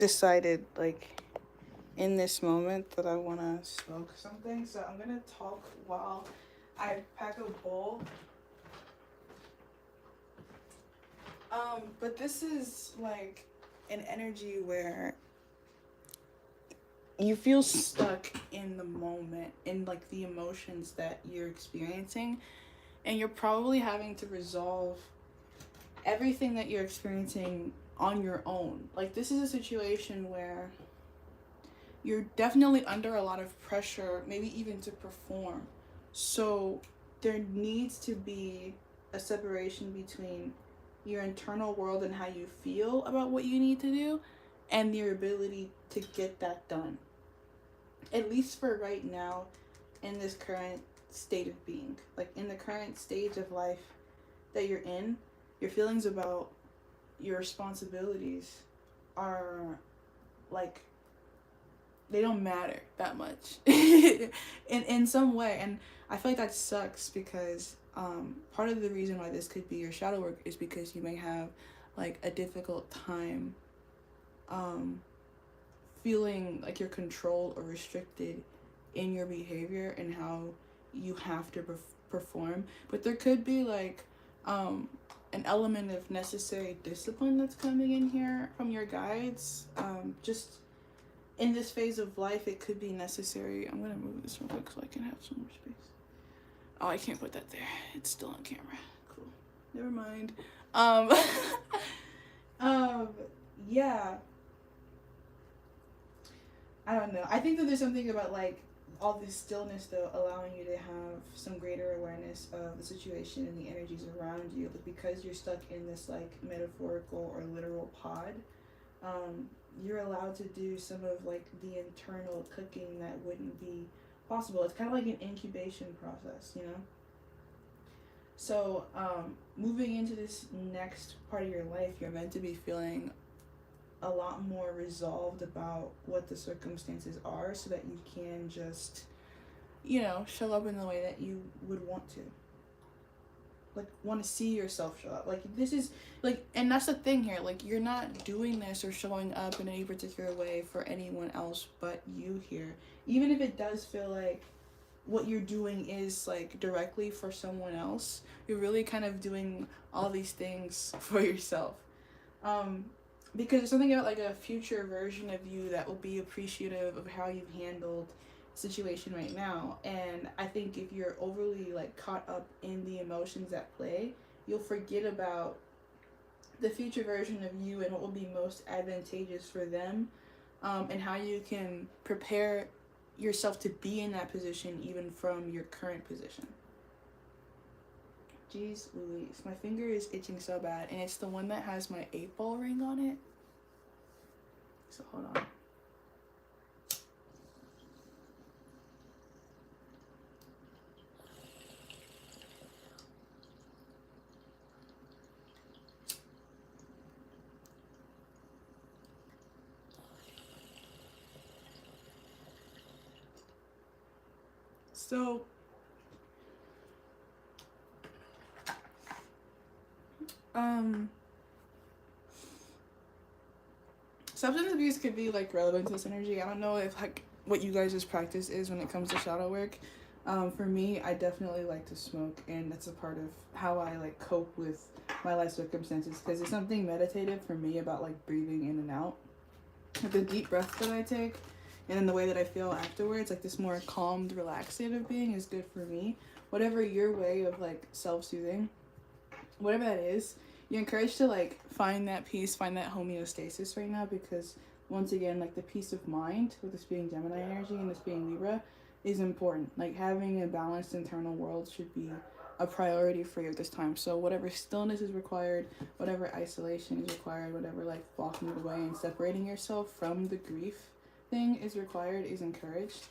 decided, like, in this moment that I want to smoke something. So I'm going to talk while I pack a bowl. But this is like an energy where you feel stuck in the moment, in like the emotions that you're experiencing, and you're probably having to resolve everything that you're experiencing on your own. Like, this is a situation where you're definitely under a lot of pressure, maybe even to perform. So there needs to be a separation between your internal world and how you feel about what you need to do and your ability to get that done. At least for right now, in this current state of being, like in the current stage of life that you're in, your feelings about your responsibilities are like, they don't matter that much in some way. And I feel like that sucks because part of the reason why this could be your shadow work is because you may have like a difficult time feeling like you're controlled or restricted in your behavior and how you have to perform. But there could be like an element of necessary discipline that's coming in here from your guides. Just in this phase of life, it could be necessary. I'm gonna move this real quick so I can have some more space. Oh, I can't put that there. It's still on camera. Cool. Never mind. Um, yeah. I don't know. I think that there's something about like all this stillness though allowing you to have some greater awareness of the situation and the energies around you, but because you're stuck in this like metaphorical or literal pod, you're allowed to do some of like the internal cooking that wouldn't be possible. It's kind of like an incubation process, you know. So moving into this next part of your life, you're meant to be feeling a lot more resolved about what the circumstances are so that you can just, you know, show up in the way that you would want to. Like, want to see yourself show up. Like, this is, like, and that's the thing here. Like, you're not doing this or showing up in any particular way for anyone else but you here. Even if it does feel like what you're doing is, like, directly for someone else, you're really kind of doing all these things for yourself. Because there's something about like a future version of you that will be appreciative of how you've handled the situation right now. And I think if you're overly like caught up in the emotions at play, you'll forget about the future version of you and what will be most advantageous for them, and how you can prepare yourself to be in that position even from your current position. Jeez Louise, my finger is itching so bad, and it's the one that has my 8-ball ring on it. So hold on. So substance abuse could be like relevant to this energy. I don't know if like what you guys' practice is when it comes to shadow work. For me, I definitely like to smoke, and that's a part of how I like cope with my life circumstances, because there's something meditative for me about like breathing in and out. Like the deep breath that I take and then the way that I feel afterwards, like this more calmed, relaxed state of being is good for me. Whatever your way of like self-soothing, whatever that is, you're encouraged to like find that peace, find that homeostasis right now, because once again, like the peace of mind with this being Gemini energy and this being Libra is important. Like having a balanced internal world should be a priority for you at this time. So whatever stillness is required, whatever isolation is required, whatever like walking away and separating yourself from the grief thing is required, is encouraged.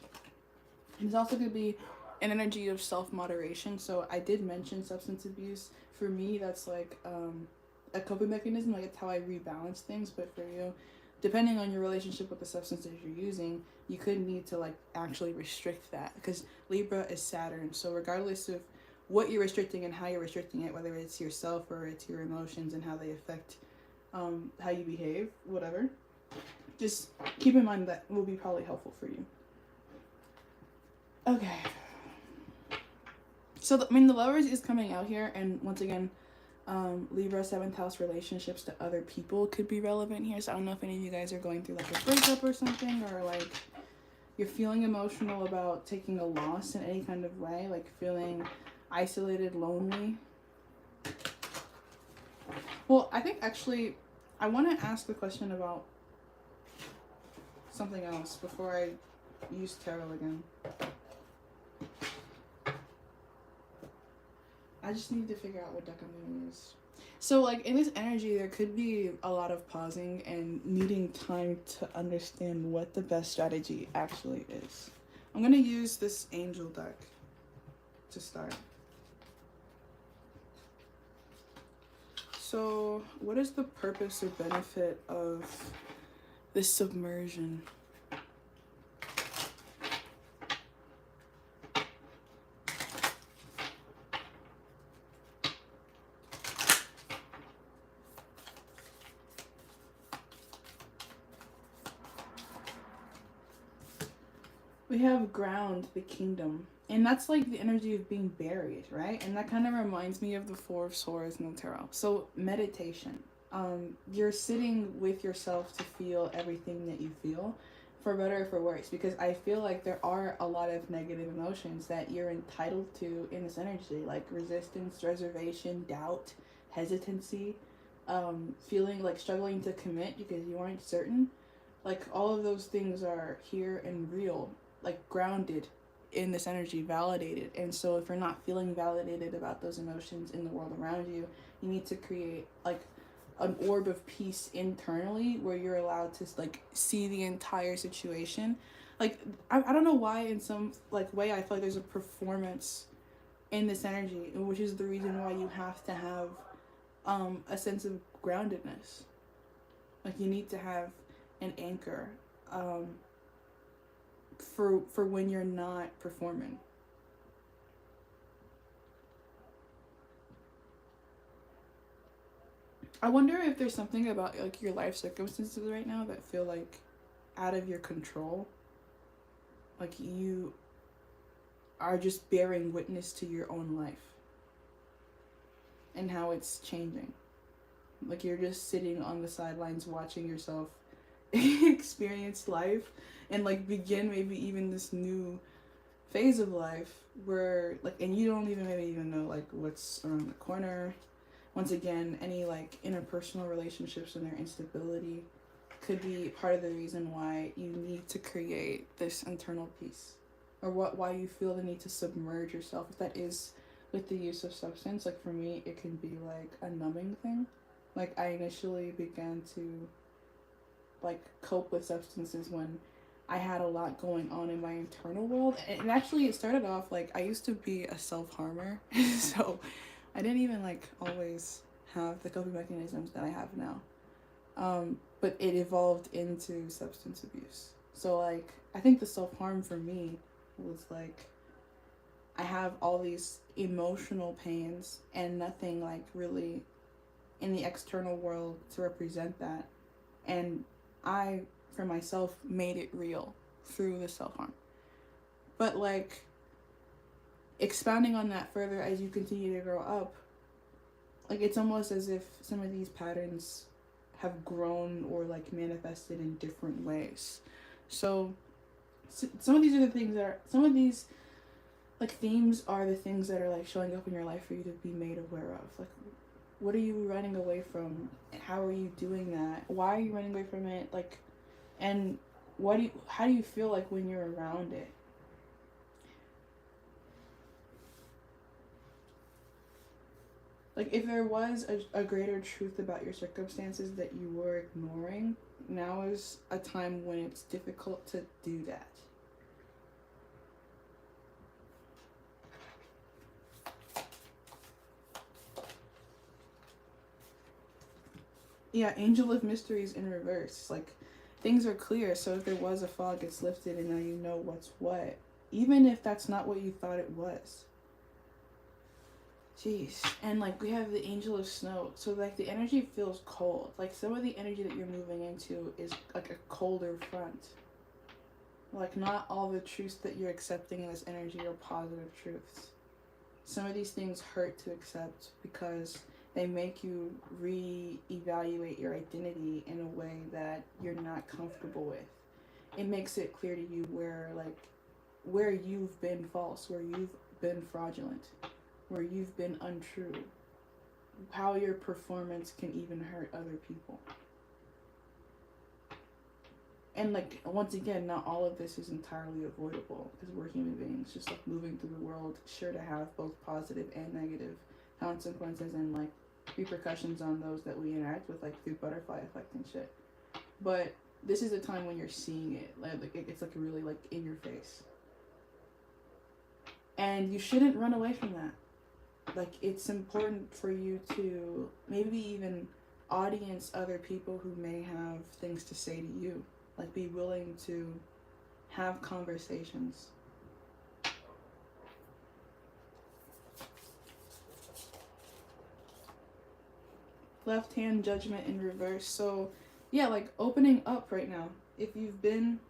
And it's also going to be an energy of self-moderation. So I did mention substance abuse. For me, that's like a coping mechanism. Like it's how I rebalance things. But for you, depending on your relationship with the substances you're using, you could need to like actually restrict that, because Libra is Saturn. So regardless of what you're restricting and how you're restricting it, whether it's yourself or it's your emotions and how they affect how you behave, whatever, just keep in mind that will be probably helpful for you. Okay. So, the Lovers is coming out here, and once again, Libra 7th house relationships to other people could be relevant here. So I don't know if any of you guys are going through like a breakup or something, or like you're feeling emotional about taking a loss in any kind of way, like feeling isolated, lonely. Well, I think actually I want to ask the question about something else before I use tarot again. I just need to figure out what deck I'm going to use. So, like, in this energy, there could be a lot of pausing and needing time to understand what the best strategy actually is. I'm going to use this angel deck to start. So, what is the purpose or benefit of this submersion? We have ground, the kingdom. And that's like the energy of being buried, right? And that kind of reminds me of the Four of Swords in the tarot. So meditation. You're sitting with yourself to feel everything that you feel, for better or for worse. Because I feel like there are a lot of negative emotions that you're entitled to in this energy. Like resistance, reservation, doubt, hesitancy. Feeling like struggling to commit because you aren't certain. Like all of those things are here and real. Like grounded in this energy, validated. And so if you're not feeling validated about those emotions in the world around you, you need to create like an orb of peace internally where you're allowed to like see the entire situation. Like I don't know why in some like way I feel like there's a performance in this energy, which is the reason why you have to have a sense of groundedness. Like you need to have an anchor for when you're not performing. I wonder if there's something about like your life circumstances right now that feel like out of your control. Like you are just bearing witness to your own life and how it's changing. Like you're just sitting on the sidelines watching yourself experience life and like begin maybe even this new phase of life where like, and you don't even maybe even know like what's around the corner. Once again, any like interpersonal relationships and their instability could be part of the reason why you need to create this internal peace, or why you feel the need to submerge yourself. If that is with the use of substance, like for me it can be like a numbing thing. Like I initially began to like cope with substances when I had a lot going on in my internal world. And actually it started off like I used to be a self-harmer so I didn't even like always have the coping mechanisms that I have now, but it evolved into substance abuse. So like I think the self-harm for me was like I have all these emotional pains and nothing like really in the external world to represent that, and I for myself made it real through the self-harm. But like expounding on that further as you continue to grow up, like it's almost as if some of these patterns have grown or like manifested in different ways. So some of these are the things that are, some of these like themes are the things that are like showing up in your life for you to be made aware of. Like what are you running away from? How are you doing that? Why are you running away from it? Like, and how do you feel like when you're around it? Like if there was a greater truth about your circumstances that you were ignoring, now is a time when it's difficult to do that. Yeah, Angel of Mysteries in reverse. Like things are clear, so if there was a fog, it's lifted and now you know what's what, even if that's not what you thought it was. Jeez. And like we have the angel of snow. So like the energy feels cold. Like some of the energy that you're moving into is like a colder front. Like not all the truths that you're accepting in this energy are positive truths. Some of these things hurt to accept because they make you re-evaluate your identity in a way that you're not comfortable with. It makes it clear to you where you've been false, where you've been fraudulent, where you've been untrue, how your performance can even hurt other people. And like once again, not all of this is entirely avoidable because we're human beings, just like moving through the world, sure to have both positive and negative consequences and like repercussions on those that we interact with, like through butterfly effect and shit. But this is a time when you're seeing it, like it's like really like in your face, and you shouldn't run away from that. Like it's important for you to maybe even audience other people who may have things to say to you. Like be willing to have conversations. Left hand judgment in reverse. So yeah, like opening up right now. If you've been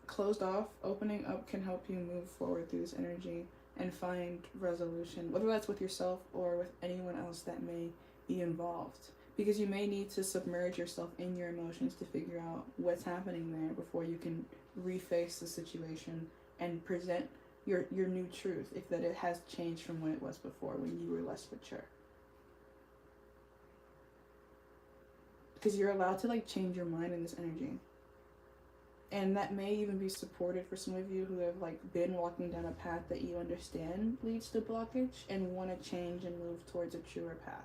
closed off, opening up can help you move forward through this energy and find resolution, whether that's with yourself or with anyone else that may be involved. Because you may need to submerge yourself in your emotions to figure out what's happening there before you can reface the situation and present your new truth, if that it has changed from when it was before, when you were less mature. Because you're allowed to like change your mind in this energy. And that may even be supported for some of you who have like been walking down a path that you understand leads to blockage and want to change and move towards a truer path.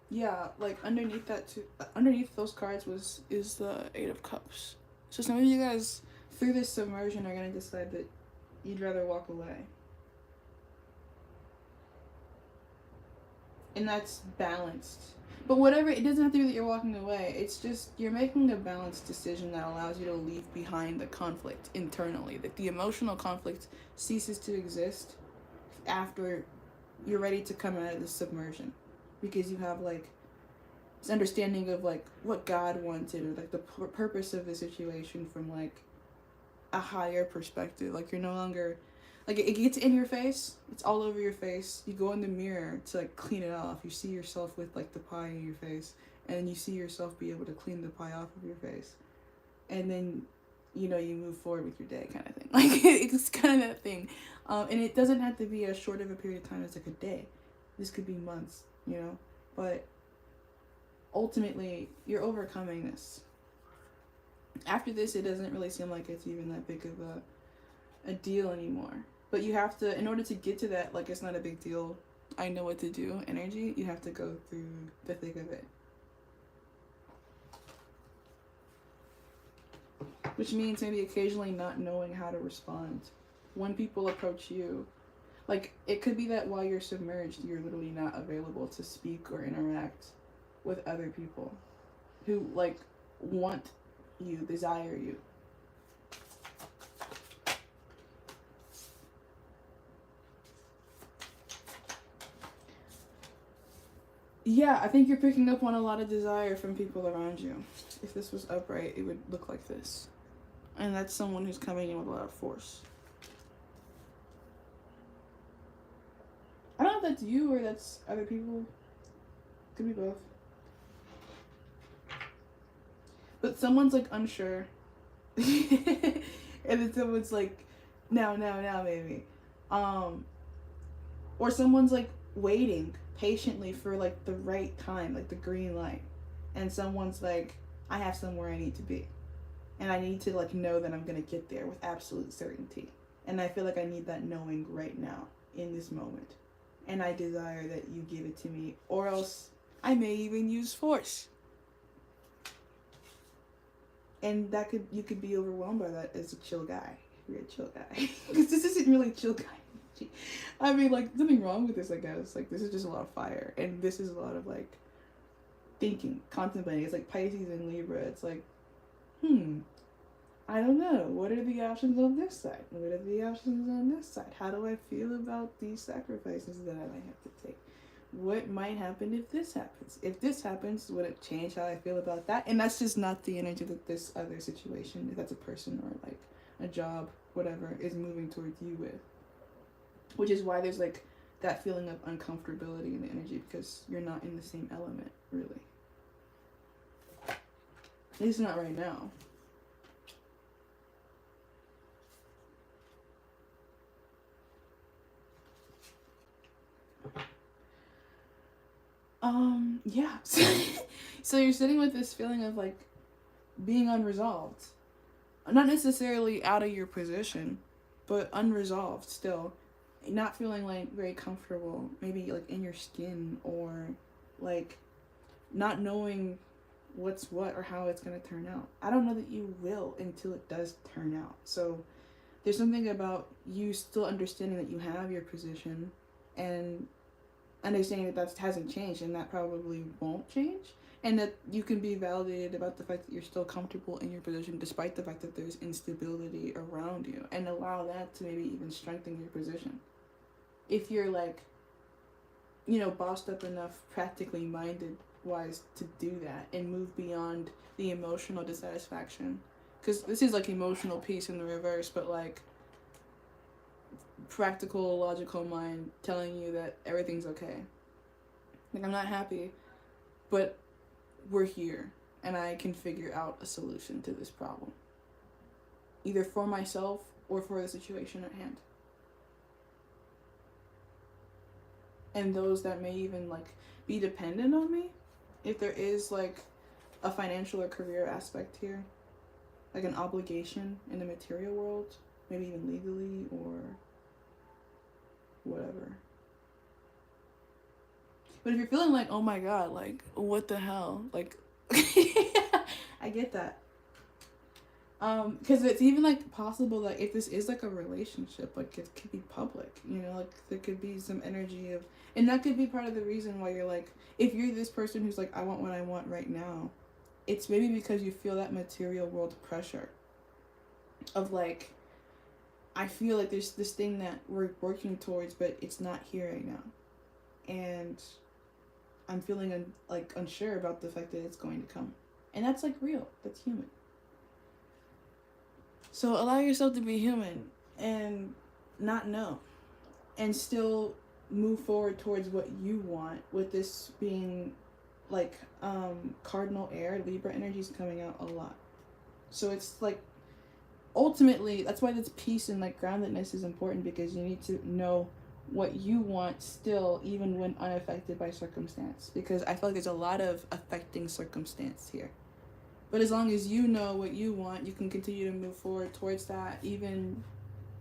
Yeah, like underneath that too, underneath those cards is the Eight of Cups. So some of you guys through this submersion are gonna decide that you'd rather walk away. And that's balanced. But whatever, it doesn't have to be that you're walking away. It's just you're making a balanced decision that allows you to leave behind the conflict internally. That the emotional conflict ceases to exist after you're ready to come out of the submersion. Because you have like this understanding of like what God wanted, or like the purpose of the situation from like a higher perspective. Like you're no longer, like it gets in your face, it's all over your face. You go in the mirror to like clean it off. You see yourself with like the pie in your face, and then you see yourself be able to clean the pie off of your face, and then you know you move forward with your day, kind of thing. Like it's kind of that thing, and it doesn't have to be as short of a period of time as like a day. This could be months, you know, but ultimately you're overcoming this. After this, it doesn't really seem like it's even that big of a deal anymore. But you have to, in order to get to that, like it's not a big deal, I know what to do energy, you have to go through the thick of it. Which means maybe occasionally not knowing how to respond. When people approach you, like it could be that while you're submerged, you're literally not available to speak or interact with other people who like want you, desire you. Yeah, I think you're picking up on a lot of desire from people around you. If this was upright, it would look like this. And that's someone who's coming in with a lot of force. I don't know if that's you or that's other people. Could be both. But someone's like unsure. And then someone's like, now, maybe. Or someone's like waiting patiently for like the right time, like the green light. And someone's like, I have somewhere I need to be. And I need to like know that I'm gonna get there with absolute certainty. And I feel like I need that knowing right now, in this moment. And I desire that you give it to me, or else I may even use force. And that you could be overwhelmed by that as a chill guy. You're a chill guy. Because this isn't really chill guy. I mean, like, nothing wrong with this, I guess. Like, this is just a lot of fire. And this is a lot of, like, thinking, contemplating. It's like Pisces and Libra. It's like, I don't know. What are the options on this side? What are the options on this side? How do I feel about these sacrifices that I might have to take? What might happen if this happens? If this happens, would it change how I feel about that? And that's just not the energy that this other situation, if that's a person or like a job, whatever, is moving towards you with. Which is why there's like that feeling of uncomfortability in the energy, because you're not in the same element, really. At least not right now. Yeah. So you're sitting with this feeling of like being unresolved. Not necessarily out of your position, but unresolved still. Not feeling like very comfortable, maybe like in your skin, or like not knowing what's what or how it's going to turn out. I don't know that you will until it does turn out. So there's something about you still understanding that you have your position and understanding that that hasn't changed and that probably won't change, and that you can be validated about the fact that you're still comfortable in your position despite the fact that there's instability around you, and allow that to maybe even strengthen your position. If you're like, you know, bossed up enough, practically minded wise to do that and move beyond the emotional dissatisfaction. Because this is like emotional peace in the reverse, but like practical, logical mind telling you that everything's okay. Like, I'm not happy, but we're here and I can figure out a solution to this problem. Either for myself or for the situation at hand. And those that may even like be dependent on me, if there is like a financial or career aspect here, like an obligation in the material world, maybe even legally or whatever. But if you're feeling like, oh my god, like what the hell, like I get that. Because it's even like possible that if this is like a relationship, like it could be public, you know, like there could be some energy of, and that could be part of the reason why you're like, if you're this person who's like, I want what I want right now, it's maybe because you feel that material world pressure of like, I feel like there's this thing that we're working towards, but it's not here right now. And I'm feeling like unsure about the fact that it's going to come. And that's like real, that's human. So allow yourself to be human and not know, and still move forward towards what you want, with this being like cardinal air, Libra energy is coming out a lot. So it's like ultimately that's why this peace and like groundedness is important, because you need to know what you want still, even when unaffected by circumstance, because I feel like there's a lot of affecting circumstance here. But as long as you know what you want, you can continue to move forward towards that, even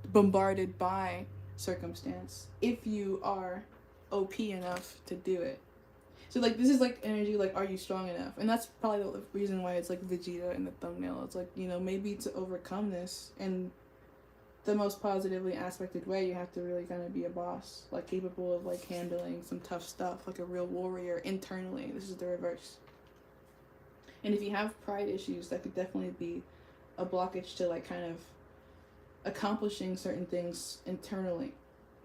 bombarded by circumstance, if you are OP enough to do it. So like this is like energy like, are you strong enough? And that's probably the reason why it's like Vegeta in the thumbnail. It's like, you know, maybe to overcome this in the most positively aspected way, you have to really kind of be a boss, like capable of like handling some tough stuff, like a real warrior internally. This is the reverse. And if you have pride issues, that could definitely be a blockage to like kind of accomplishing certain things internally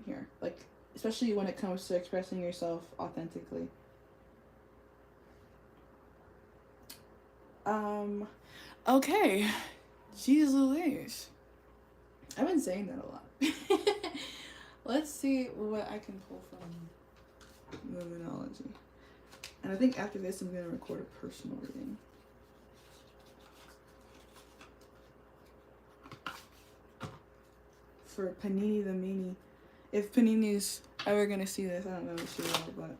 here, like especially when it comes to expressing yourself authentically. Okay, jeez Louise, I've been saying that a lot. Let's see what I can pull from Luminology. And I think after this I'm going to record a personal reading. For Panini the Meanie. If Panini's ever going to see this, I don't know if she will, but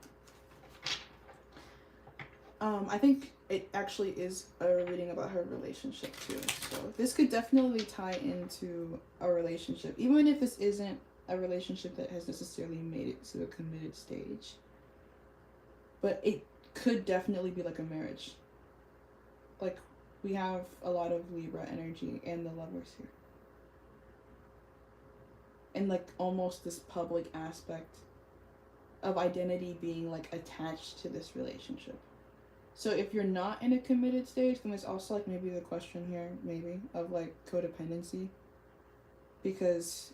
I think it actually is a reading about her relationship too. So this could definitely tie into a relationship, even if this isn't a relationship that has necessarily made it to a committed stage. But it could definitely be like a marriage. Like, we have a lot of Libra energy and the Lovers here. And like almost this public aspect of identity being like attached to this relationship. So if you're not in a committed stage, then there's also like maybe the question here, maybe, of like codependency. Because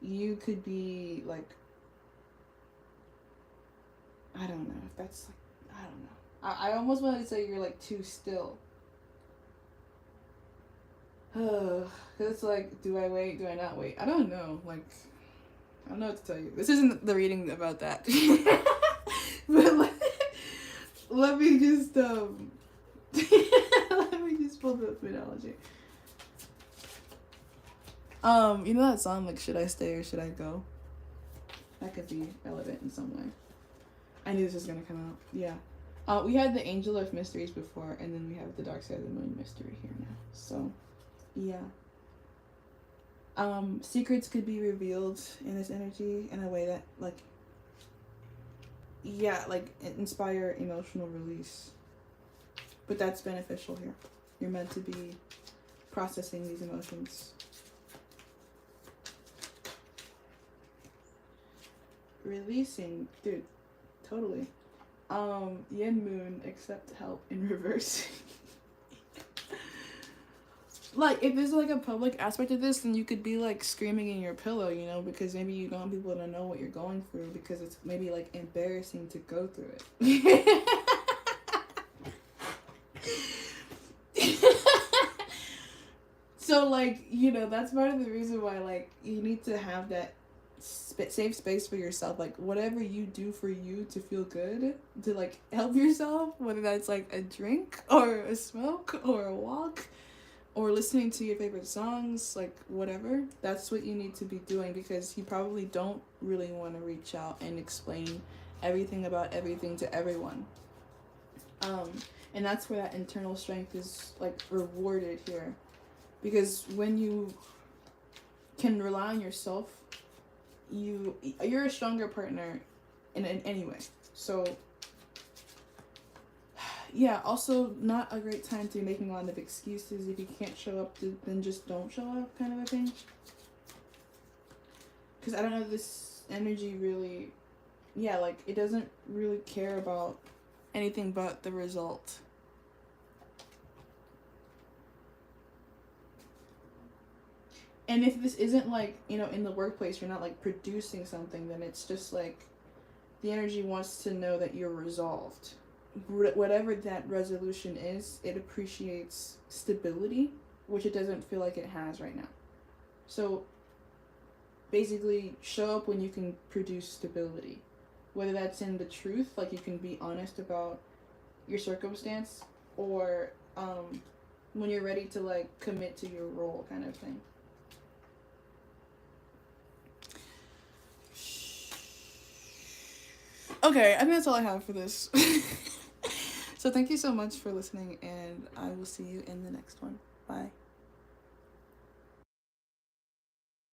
you could be like, I don't know if that's like, I don't know. I almost want to say you're like too still. Cause it's like, do I wait? Do I not wait? I don't know. Like, I don't know what to tell you. This isn't the reading about that. But like, let me just let me just pull the analogy. You know that song like Should I Stay or Should I Go? That could be relevant in some way. I knew this was gonna come out. Yeah. We had the Angel of Mysteries before, and then we have the Dark Side of the Moon mystery here now. So, yeah. Secrets could be revealed in this energy in a way that like, yeah, like inspire emotional release. But that's beneficial here. You're meant to be processing these emotions. Releasing, dude, totally. Yin Moon, accept help in reverse. Like, if there's like a public aspect of this, then you could be like screaming in your pillow, you know, because maybe you don't want people to know what you're going through because it's maybe like embarrassing to go through it. So like, you know, that's part of the reason why like you need to have that safe space for yourself. Like whatever you do for you to feel good, to like help yourself, whether that's like a drink or a smoke or a walk or listening to your favorite songs, like whatever, that's what you need to be doing, because you probably don't really want to reach out and explain everything about everything to everyone. And that's where that internal strength is like rewarded here, because when you can rely on yourself, you're a stronger partner in any way. So yeah, also not a great time to be making a lot of excuses. If you can't show up, then just don't show up, kind of a thing. Because I don't know, this energy really, yeah, like it doesn't really care about anything but the result. And if this isn't like, you know, in the workplace, you're not like producing something, then it's just like the energy wants to know that you're resolved. Whatever that resolution is, it appreciates stability, which it doesn't feel like it has right now. So basically, show up when you can produce stability, whether that's in the truth, like you can be honest about your circumstance, or when you're ready to like commit to your role, kind of thing. Okay, I think that's all I have for this. So thank you so much for listening, and I will see you in the next one. Bye.